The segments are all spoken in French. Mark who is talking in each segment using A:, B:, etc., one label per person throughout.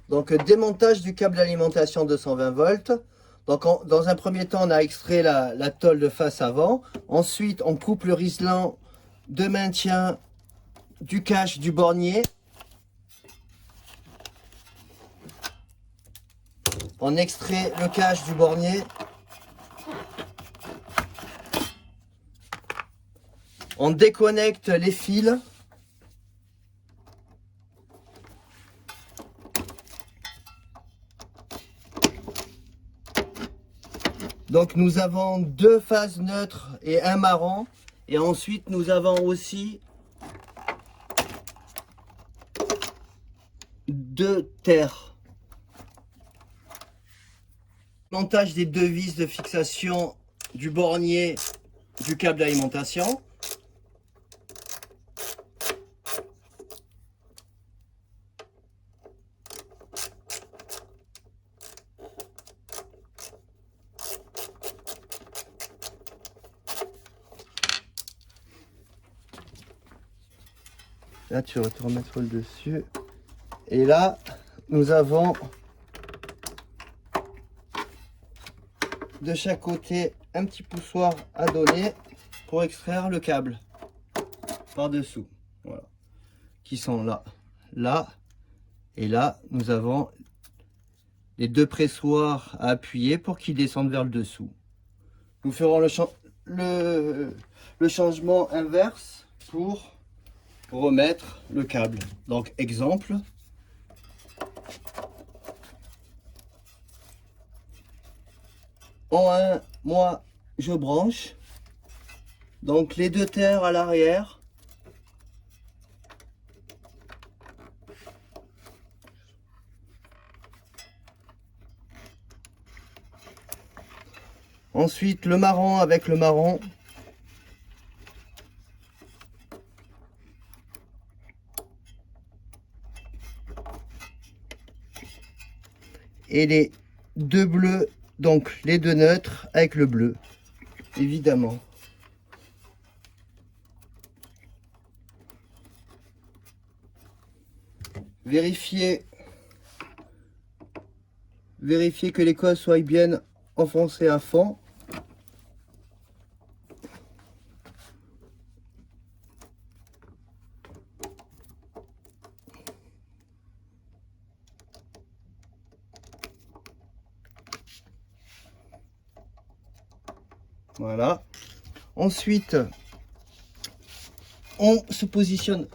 A: Donc démontage du câble d'alimentation 220 volts. Donc dans un premier temps, on a extrait la tôle de face avant. Ensuite, on coupe le riselant de maintien du cache du bornier. On extrait le cache du bornier. On déconnecte les fils. Donc nous avons deux phases neutres et un marron. Et ensuite nous avons aussi deux terres. Montage des deux vis de fixation du bornier du câble d'alimentation. Là, tu vas te remettre le dessus. Et là, nous avons de chaque côté un petit poussoir à donner pour extraire le câble par-dessous. Voilà. Qui sont là. Là et là, nous avons les deux pressoirs à appuyer pour qu'ils descendent vers le dessous. Nous ferons le changement inverse pour remettre le câble. Donc exemple, en 1, moi je branche donc les deux terres à l'arrière. Ensuite le marron avec le marron. Et les deux bleus, donc les deux neutres avec le bleu, évidemment. Vérifiez que les cols soient bien enfoncés à fond. Voilà. Ensuite, on se positionne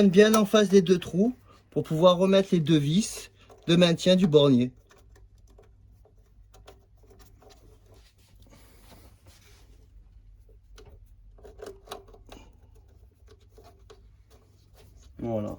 A: bien en face des deux trous pour pouvoir remettre les deux vis de maintien du bornier. Voilà.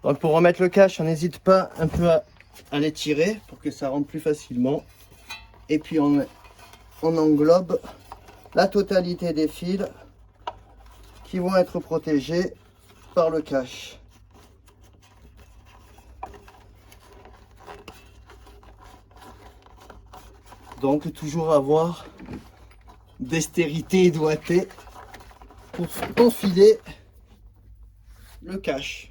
A: Donc pour remettre le cache, on n'hésite pas un peu à l'étirer pour que ça rentre plus facilement. Et puis on englobe la totalité des fils qui vont être protégés par le cache. Donc toujours avoir dextérité et doigté pour enfiler le cache.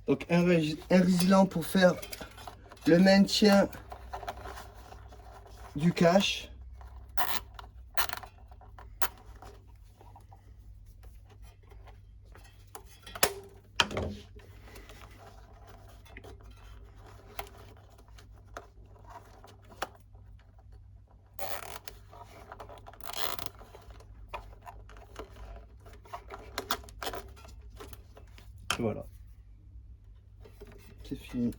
A: Donc un riselant pour faire le maintien du cache. Voilà. C'est fini.